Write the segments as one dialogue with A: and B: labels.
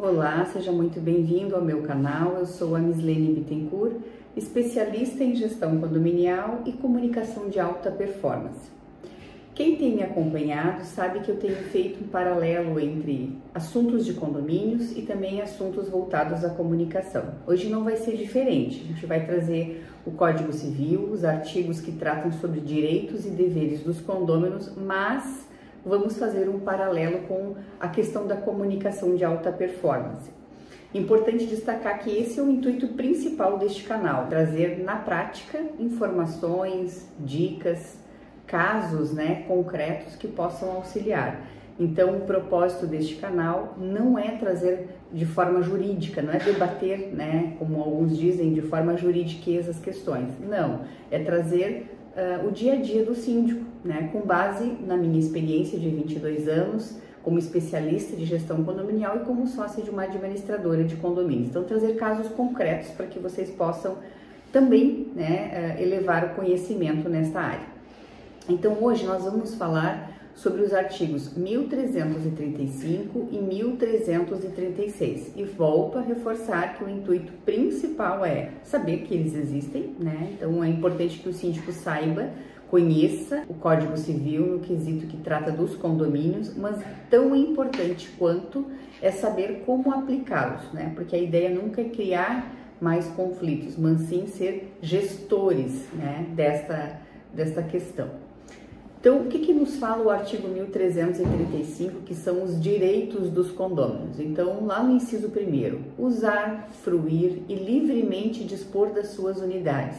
A: Olá, seja muito bem-vindo ao meu canal. Eu sou a Mislene Bittencourt, especialista em gestão condominial e comunicação de alta performance. Quem tem me acompanhado sabe que eu tenho feito um paralelo entre assuntos de condomínios e também assuntos voltados à comunicação. Hoje não vai ser diferente, a gente vai trazer o Código Civil, os artigos que tratam sobre direitos e deveres dos condôminos, mas vamos fazer um paralelo com a questão da comunicação de alta performance. Importante destacar que esse é o intuito principal deste canal, trazer na prática informações, dicas, casos concretos que possam auxiliar. Então, o propósito deste canal não é trazer de forma jurídica, não é debater, como alguns dizem, de forma juridiquesa as questões. Não, é trazer o dia a dia do síndico, com base na minha experiência de 22 anos como especialista de gestão condominial e como sócia de uma administradora de condomínios. Então, trazer casos concretos para que vocês possam também elevar o conhecimento nesta área. Então, hoje nós vamos falar sobre os artigos 1335 e 1336 e volto a reforçar que o intuito principal é saber que eles existem, Então é importante que o síndico saiba, conheça o Código Civil no quesito que trata dos condomínios, mas tão importante quanto é saber como aplicá-los, Porque a ideia nunca é criar mais conflitos, mas sim ser gestores, desta questão. Então, o que nos fala o artigo 1335, que são os direitos dos condôminos? Então, lá no inciso 1º, usar, fruir e livremente dispor das suas unidades.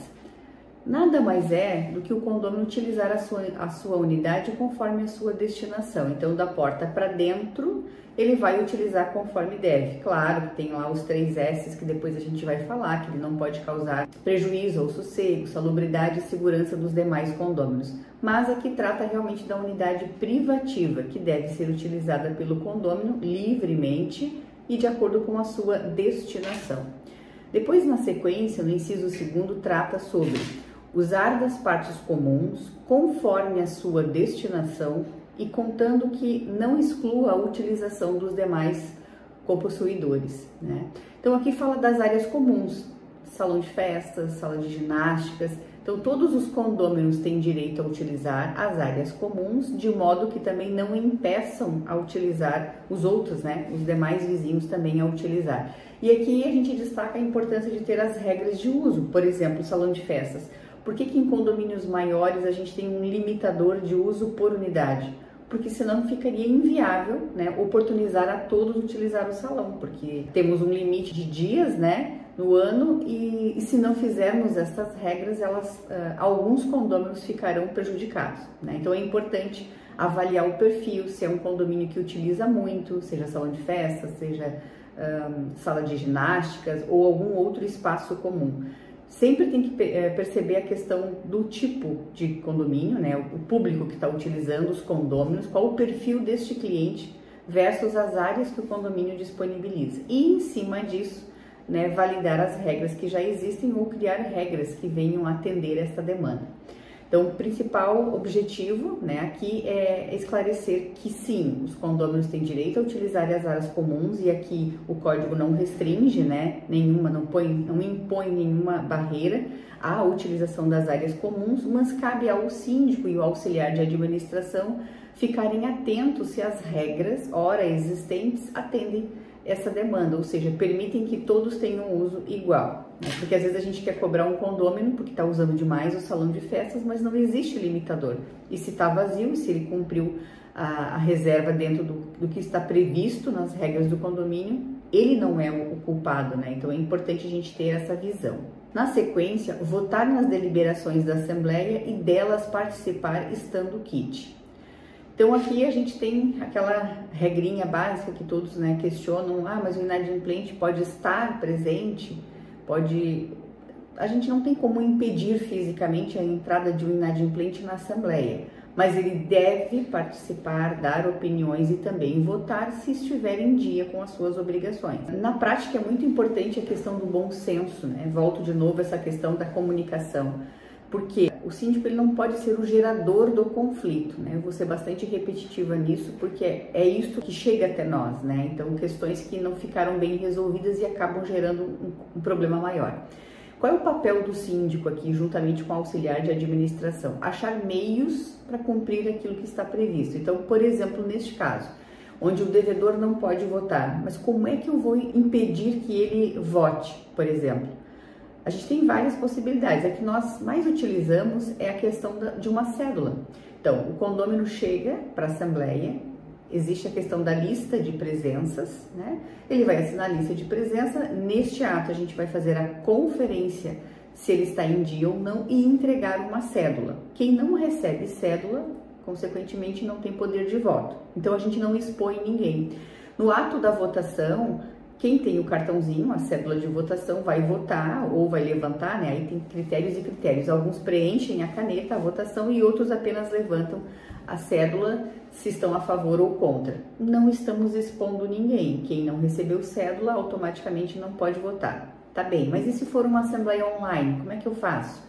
A: Nada mais é do que o condômino utilizar a sua unidade conforme a sua destinação. Então, da porta para dentro, ele vai utilizar conforme deve. Claro que tem lá os 3 S's que depois a gente vai falar, que ele não pode causar prejuízo ao sossego, salubridade e segurança dos demais condôminos. Mas aqui trata realmente da unidade privativa, que deve ser utilizada pelo condômino livremente e de acordo com a sua destinação. Depois, na sequência, no inciso 2º, trata sobre usar das partes comuns conforme a sua destinação e contando que não exclua a utilização dos demais copossuidores, Então, aqui fala das áreas comuns, salão de festas, sala de ginásticas. Então, todos os condôminos têm direito a utilizar as áreas comuns, de modo que também não impeçam a utilizar os outros, os demais vizinhos também a utilizar. E aqui a gente destaca a importância de ter as regras de uso, por exemplo, o salão de festas. Por que em condomínios maiores a gente tem um limitador de uso por unidade? Porque senão ficaria inviável, oportunizar a todos utilizar o salão, porque temos um limite de dias, no ano e se não fizermos essas regras, alguns condôminos ficarão prejudicados, Então é importante avaliar o perfil, se é um condomínio que utiliza muito, seja salão de festa, seja sala de ginásticas ou algum outro espaço comum. Sempre tem que perceber a questão do tipo de condomínio, o público que está utilizando os condôminos, qual o perfil deste cliente versus as áreas que o condomínio disponibiliza. E em cima disso, validar as regras que já existem ou criar regras que venham atender essa demanda. Então, o principal objetivo aqui é esclarecer que sim, os condôminos têm direito a utilizar as áreas comuns e aqui o código não restringe, não impõe nenhuma barreira à utilização das áreas comuns, mas cabe ao síndico e ao auxiliar de administração ficarem atentos se as regras, ora existentes, atendem essa demanda, ou seja, permitem que todos tenham uso igual. Porque às vezes a gente quer cobrar um condômino porque está usando demais o salão de festas, mas não existe limitador. E se está vazio, se ele cumpriu a reserva dentro do que está previsto nas regras do condomínio, ele não é o culpado, Então é importante a gente ter essa visão. Na sequência, votar nas deliberações da Assembleia e delas participar estando quite. Então aqui a gente tem aquela regrinha básica que todos questionam, mas o inadimplente pode estar presente, a gente não tem como impedir fisicamente a entrada de um inadimplente na Assembleia, mas ele deve participar, dar opiniões e também votar se estiver em dia com as suas obrigações. Na prática é muito importante a questão do bom senso, Volto de novo a essa questão da comunicação. Porque o síndico ele não pode ser o gerador do conflito, né? Eu vou ser bastante repetitiva nisso, porque é isso que chega até nós, né? Então, questões que não ficaram bem resolvidas e acabam gerando um problema maior. Qual é o papel do síndico aqui, juntamente com o auxiliar de administração? Achar meios para cumprir aquilo que está previsto. Então, por exemplo, neste caso, onde o devedor não pode votar, mas como é que eu vou impedir que ele vote, por exemplo? A gente tem várias possibilidades. A que nós mais utilizamos é a questão de uma cédula. Então, o condômino chega para a assembleia, existe a questão da lista de presenças, né? Ele vai assinar a lista de presença. Neste ato, a gente vai fazer a conferência se ele está em dia ou não e entregar uma cédula. Quem não recebe cédula, consequentemente, não tem poder de voto. Então, a gente não expõe ninguém. No ato da votação, quem tem o cartãozinho, a cédula de votação, vai votar ou vai levantar, né? Aí tem critérios e critérios. Alguns preenchem a caneta, a votação, e outros apenas levantam a cédula se estão a favor ou contra. Não estamos expondo ninguém. Quem não recebeu cédula automaticamente não pode votar. Tá bem, mas e se for uma assembleia online? Como é que eu faço?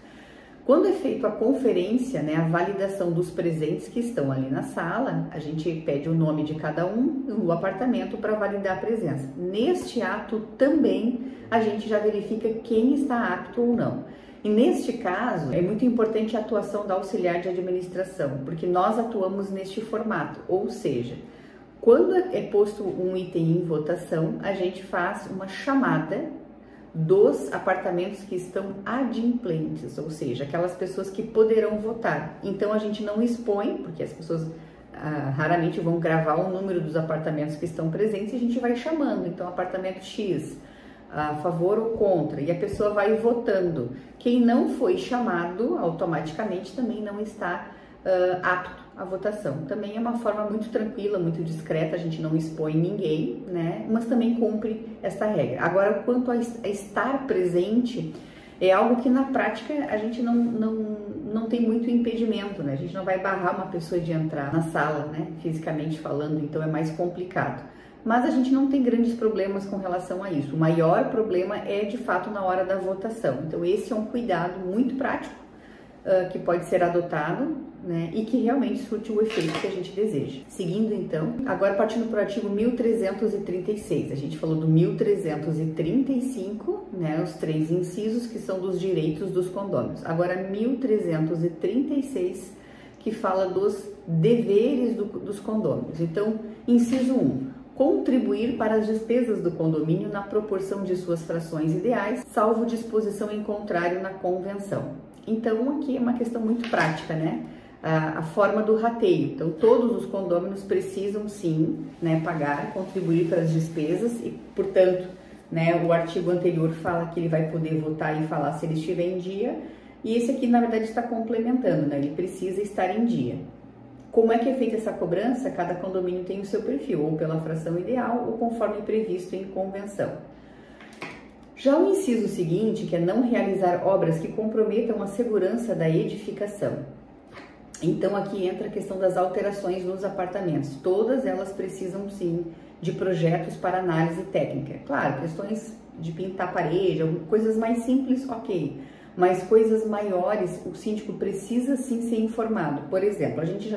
A: Quando é feita a conferência, né, a validação dos presentes que estão ali na sala, a gente pede o nome de cada um no apartamento para validar a presença. Neste ato também a gente já verifica quem está apto ou não. E neste caso é muito importante a atuação da auxiliar de administração, porque nós atuamos neste formato, ou seja, quando é posto um item em votação, a gente faz uma chamada dos apartamentos que estão adimplentes, ou seja, aquelas pessoas que poderão votar. Então a gente não expõe, porque as pessoas raramente vão gravar o número dos apartamentos que estão presentes, e a gente vai chamando. Então, apartamento X, a favor ou contra, e a pessoa vai votando. Quem não foi chamado, automaticamente também não está apto à votação. Também é uma forma muito tranquila, muito discreta, a gente não expõe ninguém, né? Mas também cumpre esta regra. Agora, quanto a estar presente, é algo que na prática a gente não tem muito impedimento, né? A gente não vai barrar uma pessoa de entrar na sala, né? Fisicamente falando, então é mais complicado. Mas a gente não tem grandes problemas com relação a isso. O maior problema é, de fato, na hora da votação. Então, esse é um cuidado muito prático que pode ser adotado, né, e que realmente surte o efeito que a gente deseja. Seguindo, então, agora partindo para o artigo 1336. A gente falou do 1335, né, os 3 incisos que são dos direitos dos condôminos. Agora, 1336, que fala dos deveres dos condôminos. Então, inciso 1. Contribuir para as despesas do condomínio na proporção de suas frações ideais, salvo disposição em contrário na convenção. Então, aqui é uma questão muito prática, né? A forma do rateio. Então, todos os condôminos precisam, sim, né, pagar, contribuir para as despesas e, portanto, né, o artigo anterior fala que ele vai poder votar e falar se ele estiver em dia, e esse aqui, na verdade, está complementando, né? Ele precisa estar em dia. Como é que é feita essa cobrança? Cada condomínio tem o seu perfil, ou pela fração ideal, ou conforme previsto em convenção. Já o inciso seguinte, que é não realizar obras que comprometam a segurança da edificação. Então, aqui entra a questão das alterações nos apartamentos. Todas elas precisam, sim, de projetos para análise técnica. Claro, questões de pintar a parede, coisas mais simples, ok. Mas coisas maiores, o síndico precisa, sim, ser informado. Por exemplo, a gente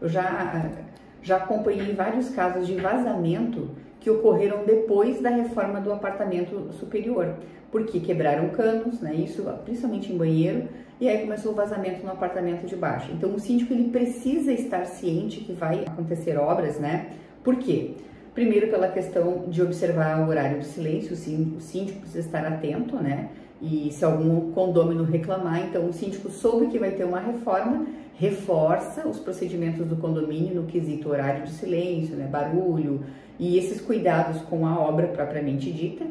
A: eu já acompanhei vários casos de vazamento que ocorreram depois da reforma do apartamento superior, porque quebraram canos, né, isso principalmente em banheiro, e aí começou o vazamento no apartamento de baixo. Então, o síndico ele precisa estar ciente que vai acontecer obras, né? Por quê? Primeiro, pela questão de observar o horário de silêncio, o síndico precisa estar atento, né? E se algum condômino reclamar, então o síndico soube que vai ter uma reforma, reforça os procedimentos do condomínio no quesito horário de silêncio, né, barulho e esses cuidados com a obra propriamente dita.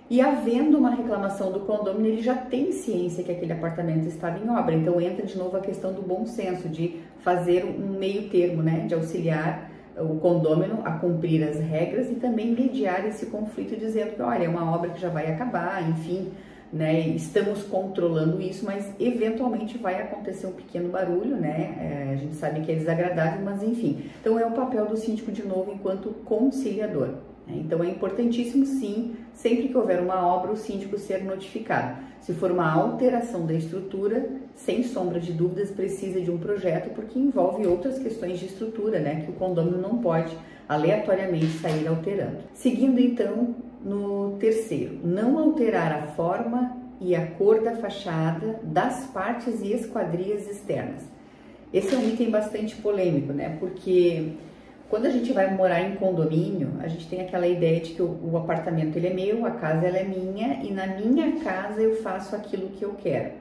A: E havendo uma reclamação do condomínio, ele já tem ciência que aquele apartamento estava em obra. Então entra de novo a questão do bom senso, de fazer um meio termo, né, de auxiliar o condômino a cumprir as regras e também mediar esse conflito, dizendo que, olha, é uma obra que já vai acabar, enfim, né, estamos controlando isso, mas eventualmente vai acontecer um pequeno barulho, né, a gente sabe que é desagradável, mas enfim. Então é o papel do síndico de novo enquanto conciliador. Então é importantíssimo, sim, sempre que houver uma obra, o síndico ser notificado. Se for uma alteração da estrutura, sem sombra de dúvidas, precisa de um projeto, porque envolve outras questões de estrutura, né, que o condômino não pode aleatoriamente sair alterando. Seguindo então no terceiro, não alterar a forma e a cor da fachada, das partes e esquadrias externas. Esse é um item bastante polêmico, né, porque quando a gente vai morar em condomínio, a gente tem aquela ideia de que o apartamento ele é meu, a casa ela é minha e na minha casa eu faço aquilo que eu quero.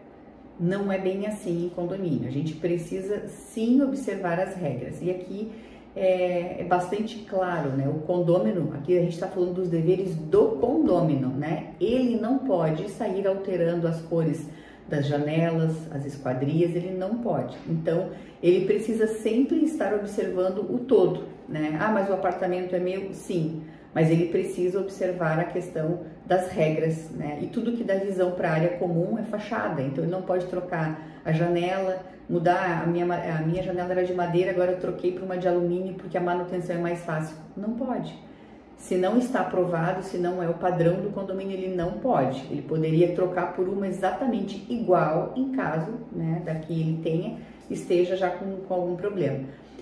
A: Não é bem assim em condomínio. A gente precisa sim observar as regras. E aqui é bastante claro, né? O condômino, aqui a gente está falando dos deveres do condômino, né? Ele não pode sair alterando as cores das janelas, as esquadrias, ele não pode. Então, ele precisa sempre estar observando o todo, né? Ah, mas o apartamento é meu? Sim, mas ele precisa observar a questão das regras, né? E tudo que dá visão para a área comum é fachada, então ele não pode trocar a janela, mudar a minha janela era de madeira, agora eu troquei para uma de alumínio porque a manutenção é mais fácil. Não pode. Se não está aprovado, se não é o padrão do condomínio, ele não pode. Ele poderia trocar por uma exatamente igual em caso, né, daqui ele tenha, esteja já com algum problema.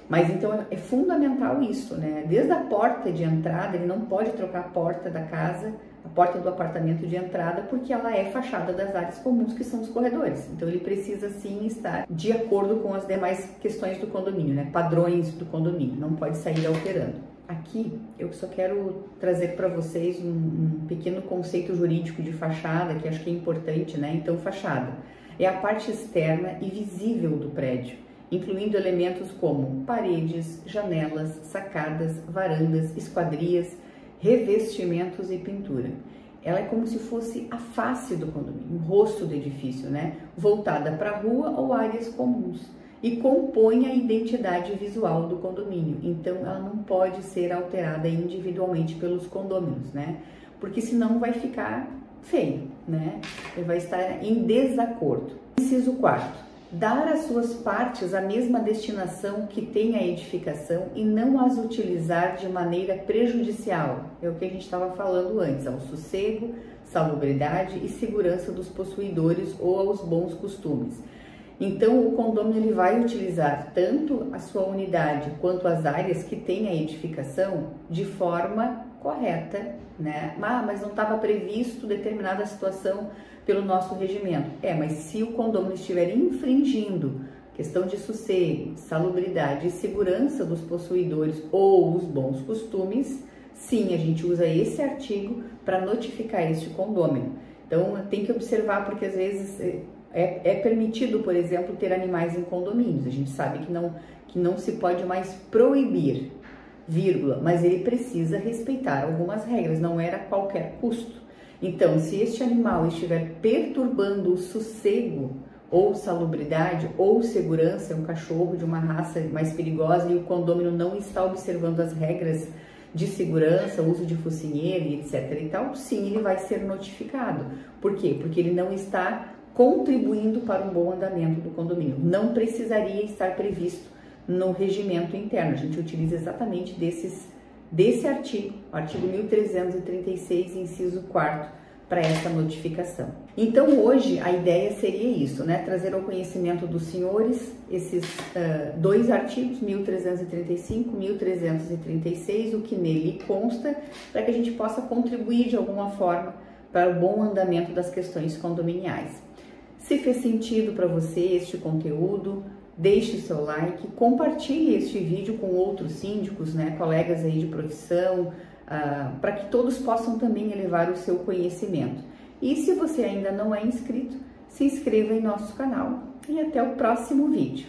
A: Mas então é fundamental isso, né? Desde a porta de entrada, ele não pode trocar a porta da casa, a porta do apartamento de entrada, porque ela é fachada das áreas comuns, que são os corredores. Então ele precisa sim estar de acordo com as demais questões do condomínio, né? Padrões do condomínio, não pode sair alterando. Aqui eu só quero trazer para vocês um pequeno conceito jurídico de fachada, que acho que é importante, né? Então, fachada é a parte externa e visível do prédio, incluindo elementos como paredes, janelas, sacadas, varandas, esquadrias, revestimentos e pintura. Ela é como se fosse a face do condomínio, o rosto do edifício, né? Voltada para a rua ou áreas comuns, e compõe a identidade visual do condomínio. Então, ela não pode ser alterada individualmente pelos condôminos, né? Porque senão vai ficar feio, né? Ele vai estar em desacordo. Inciso 4. Dar às suas partes a mesma destinação que tem a edificação e não as utilizar de maneira prejudicial. É o que a gente estava falando antes, ao sossego, salubridade e segurança dos possuidores ou aos bons costumes. Então, o condômino ele vai utilizar tanto a sua unidade quanto as áreas que tem a edificação de forma correta, né? Ah, mas não estava previsto determinada situação pelo nosso regimento. Mas se o condômino estiver infringindo questão de sossego, salubridade e segurança dos possuidores ou os bons costumes, sim, a gente usa esse artigo para notificar este condômino. Então, tem que observar, porque às vezes é permitido, por exemplo, ter animais em condomínios. A gente sabe que não se pode mais proibir, vírgula, mas ele precisa respeitar algumas regras, não era a qualquer custo. Então, se este animal estiver perturbando o sossego ou salubridade ou segurança, é um cachorro de uma raça mais perigosa e o condômino não está observando as regras de segurança, uso de focinheiro e etc e tal, sim, ele vai ser notificado. Por quê? Porque ele não está contribuindo para um bom andamento do condomínio. Não precisaria estar previsto no regimento interno. A gente utiliza exatamente desse artigo, artigo 1336, inciso 4º, para essa notificação. Então, hoje, a ideia seria isso, né? Trazer ao conhecimento dos senhores esses dois artigos, 1335 e 1336, o que nele consta, para que a gente possa contribuir de alguma forma para o bom andamento das questões condominiais. Se fez sentido para você este conteúdo, deixe o seu like, compartilhe este vídeo com outros síndicos, né, colegas aí de profissão, para que todos possam também elevar o seu conhecimento. E se você ainda não é inscrito, se inscreva em nosso canal e até o próximo vídeo.